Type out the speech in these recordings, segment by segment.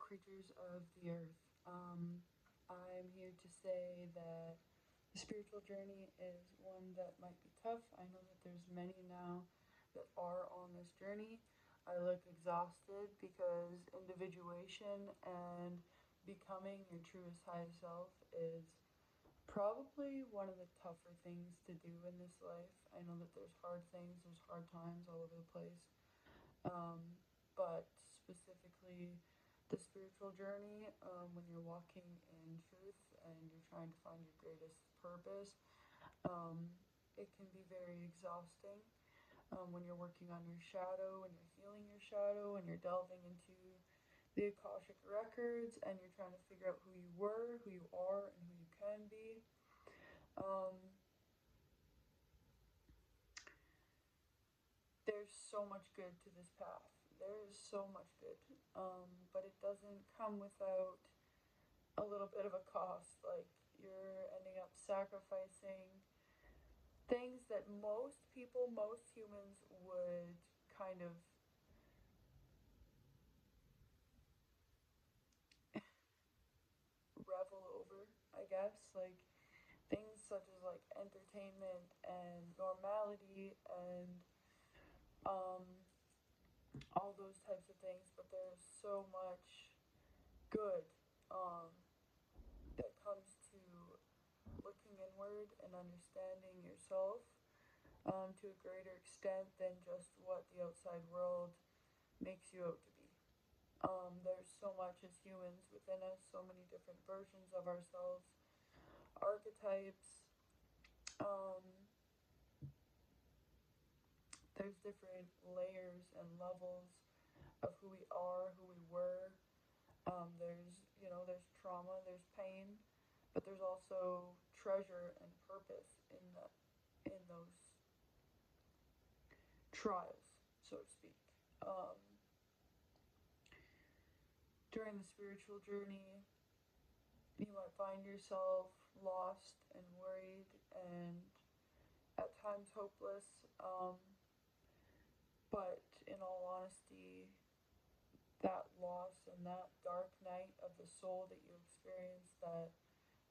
creatures of the earth. I'm here to say that the spiritual journey is one that might be tough. I know that there's many now that are on this journey. I look exhausted because individuation and becoming your truest highest self is probably one of the tougher things to do in this life. I know that there's hard things, there's hard times all over the place. Um, but specifically, the spiritual journey, when you're walking in truth and you're trying to find your greatest purpose, um, it can be very exhausting. When you're working on your shadow and you're healing your shadow and you're delving into the Akashic records and you're trying to figure out who you were, who you are, and who you can be. Um, there's so much good to this path. There is so much good, but it doesn't come without a little bit of a cost. Like, you're ending up sacrificing things that most people, most humans would kind of revel over, I guess. Like, things such as like entertainment and normality and um, all those types of things, but there's so much good um, that comes to looking inward and understanding yourself to a greater extent than just what the outside world makes you out to be. There's so much as humans within us, so many different versions of ourselves, archetypes. Um, there's different layers and levels of who we are, who we were. There's trauma, there's pain, but there's also treasure and purpose in those trials, so to speak. Um, During the spiritual journey, you might find yourself lost and worried and at times hopeless. But in all honesty, that loss and that dark night of the soul that you experience, that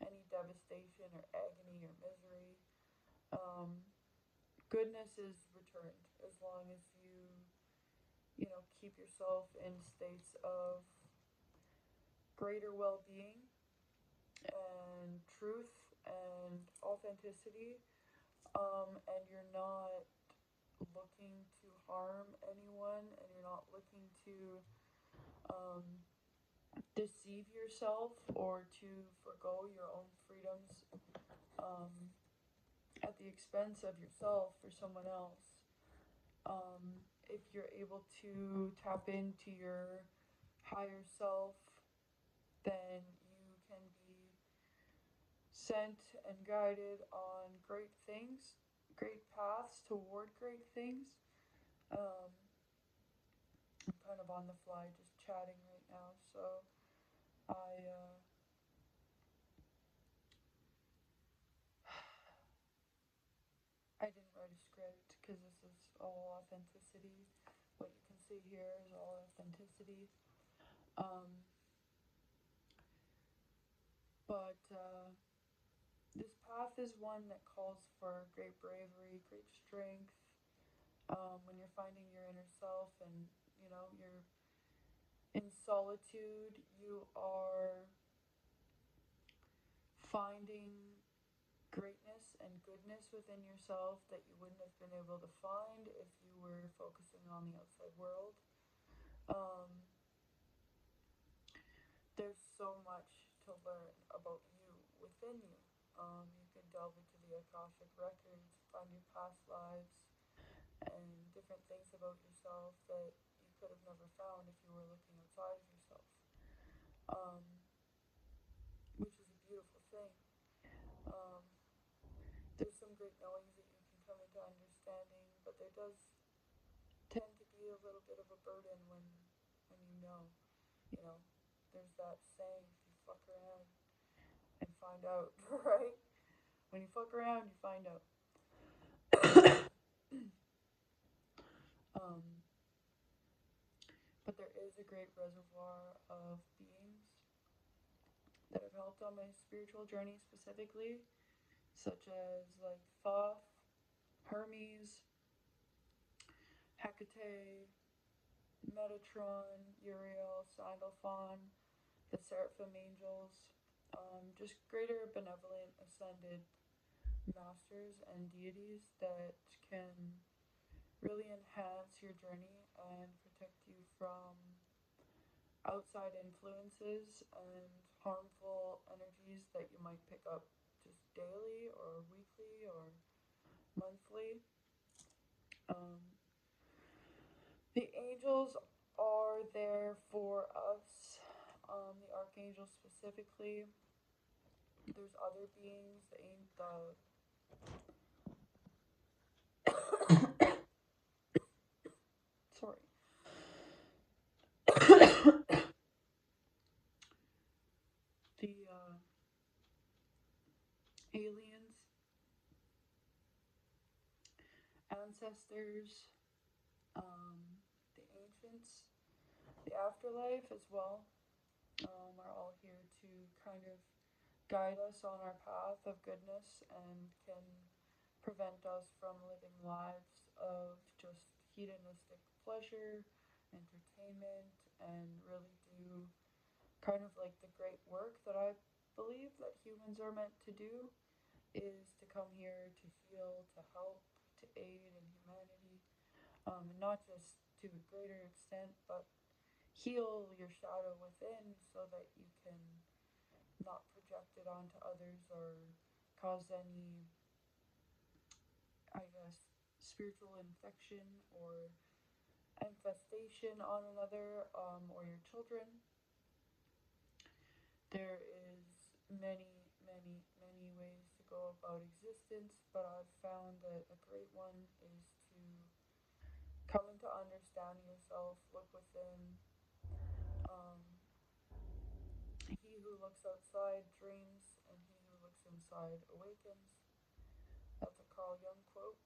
any devastation or agony or misery, um, goodness is returned as long as keep yourself in states of greater well-being and truth and authenticity, and you're not looking to harm anyone and you're not looking to um, deceive yourself or to forgo your own freedoms um, at the expense of yourself for someone else. If you're able to tap into your higher self, then you can be sent and guided on great things, great paths toward great things. Um, I'm kind of on the fly just chatting right now, so I I didn't write a script because this is all authenticity. What you can see here is all authenticity. Um, but this path is one that calls for great bravery, great strength. When you're finding your inner self and you're in solitude, you are finding greatness and goodness within yourself that you wouldn't have been able to find if you were focusing on the outside world. Um, there's so much to learn about you within you. You can delve into the Akashic records, find your past lives, and different things about yourself that you could have never found if you were looking outside of yourself, um, which is a beautiful thing. Um, there's some great knowings that you can come into understanding, but there does tend to be a little bit of a burden when you know, there's that saying, if you fuck around and find out, right? When you fuck around, you find out. um, but there is a great reservoir of beings that have helped on my spiritual journey specifically, such as like Thoth, Hermes, Hecate, Metatron, Uriel, Sandalphon, the Seraphim angels, just greater benevolent ascended masters and deities that can really enhance your journey and protect you from outside influences and harmful energies that you might pick up just daily or weekly or monthly. Um, the angels are there for us, the archangels specifically. There's other beings, sorry. The aliens, ancestors, the ancients, the afterlife as well, are all here to kind of guide us on our path of goodness and can prevent us from living lives of just hedonistic pleasure, entertainment, and really do kind of like the great work that I believe that humans are meant to do is to come here to heal, to help, to aid in humanity, not just to a greater extent, but heal your shadow within so that you can not project it onto others or cause any, I guess, spiritual infection or infestation on another, or your children. There is many ways to go about existence, but I've found that a great one is to come into understanding yourself, look within. Um, he who looks outside dreams, and he who looks inside awakens. That's a Carl Jung quote.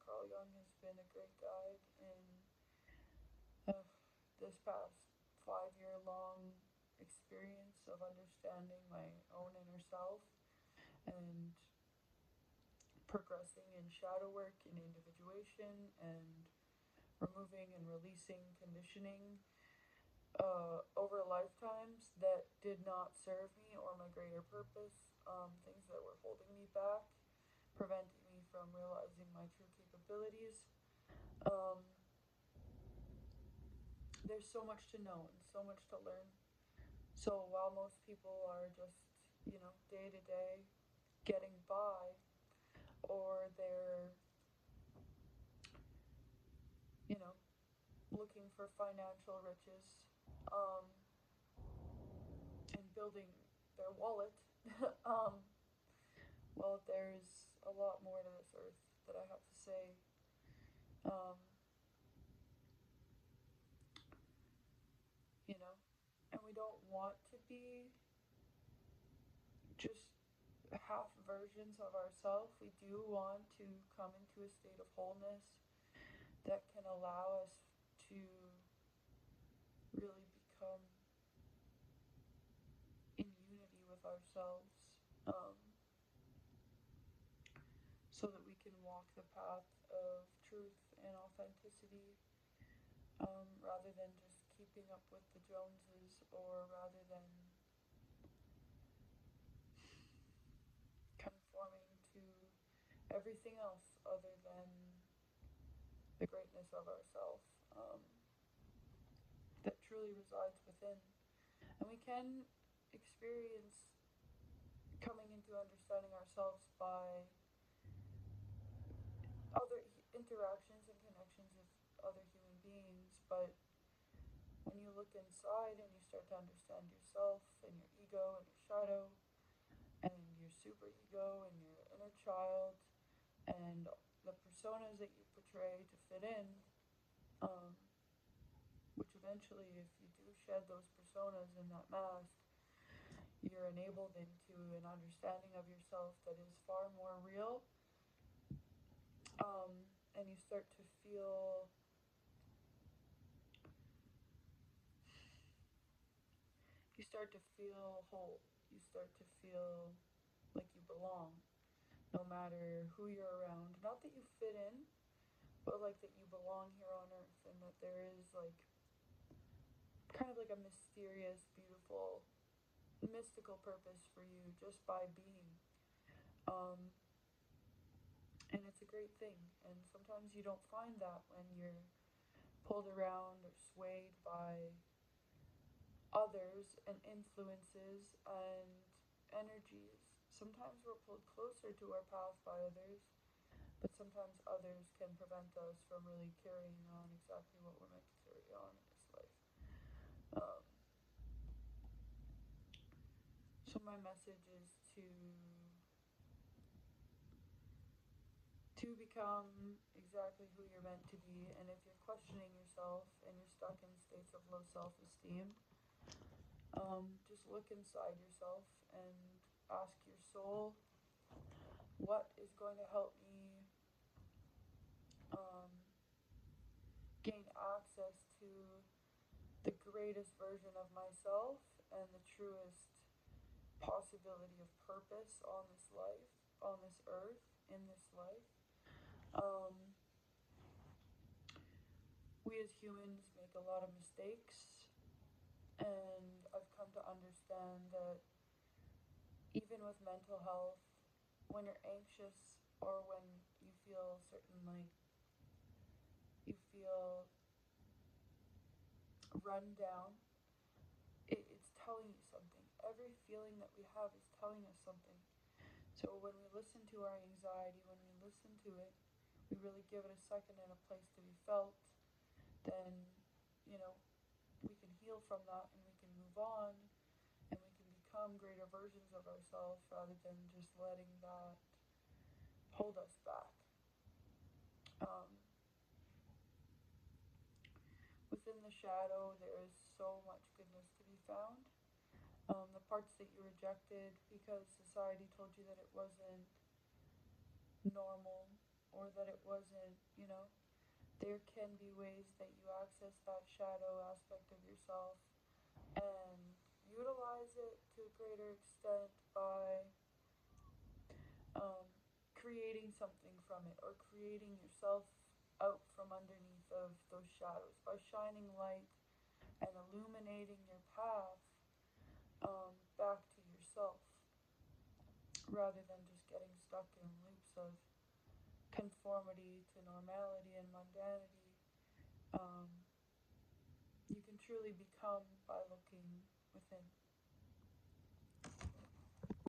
Carl Jung has been a great guide in this past 5 year long experience of understanding my own inner self and progressing in shadow work, in individuation, and removing and releasing conditioning over lifetimes that did not serve me or my greater purpose, things that were holding me back, preventing me from realizing my true capabilities. There's so much to know and so much to learn. So while most people are just, day to day getting by, or they're, looking for financial riches, and building their wallet, well, there's a lot more to this earth that I have to say. Um, and we don't want to be just half versions of ourselves. We do want to come into a state of wholeness that can allow us to really become in unity with ourselves, um, so that we can walk the path of truth and authenticity, rather than just keeping up with the Joneses, or rather than conforming to everything else other than the greatness of ourselves, that truly resides within. And we can experience coming into understanding ourselves by other interactions and connections with other human beings, but when you look inside and you start to understand yourself and your ego and your shadow and your super ego and your inner child and the personas that you portray to fit in, which eventually, if you do shed those personas in that mask, you're enabled into an understanding of yourself that is far more real, and you start to feel you start to feel whole. You start to feel like you belong, no matter who you're around. Not that you fit in, but like that you belong here on earth, and that there is like kind of like a mysterious, beautiful, mystical purpose for you just by being. Um, and it's a great thing. And sometimes you don't find that when you're pulled around or swayed by others and influences and energies. Sometimes we're pulled closer to our path by others, but sometimes others can prevent us from really carrying on exactly what we're meant to carry on in this life. Um, so my message is to become exactly who you're meant to be. And if you're questioning yourself and you're stuck in states of low self-esteem, just look inside yourself and ask your soul, what is going to help me um, gain access to the greatest version of myself and the truest possibility of purpose on this life, on this earth, in this life. Um, we as humans make a lot of mistakes, and I've come to understand that even with mental health, when you're anxious or when you feel certain, like, you feel run down, it's telling you something. Every feeling that we have is telling us something. So when we listen to our anxiety, when we listen to it, we really give it a second and a place to be felt, then, you know, we can heal from that and we can move on and we can become greater versions of ourselves rather than just letting that hold us back. Um, Within the shadow, there is so much goodness to be found. The parts that you rejected because society told you that it wasn't normal or that it wasn't, there can be ways that you access that shadow aspect of yourself and utilize it to a greater extent by um, creating something from it or creating yourself out from underneath of those shadows by shining light and illuminating your path back to yourself rather than just getting stuck in loops of conformity to normality and mundanity. Um, you can truly become by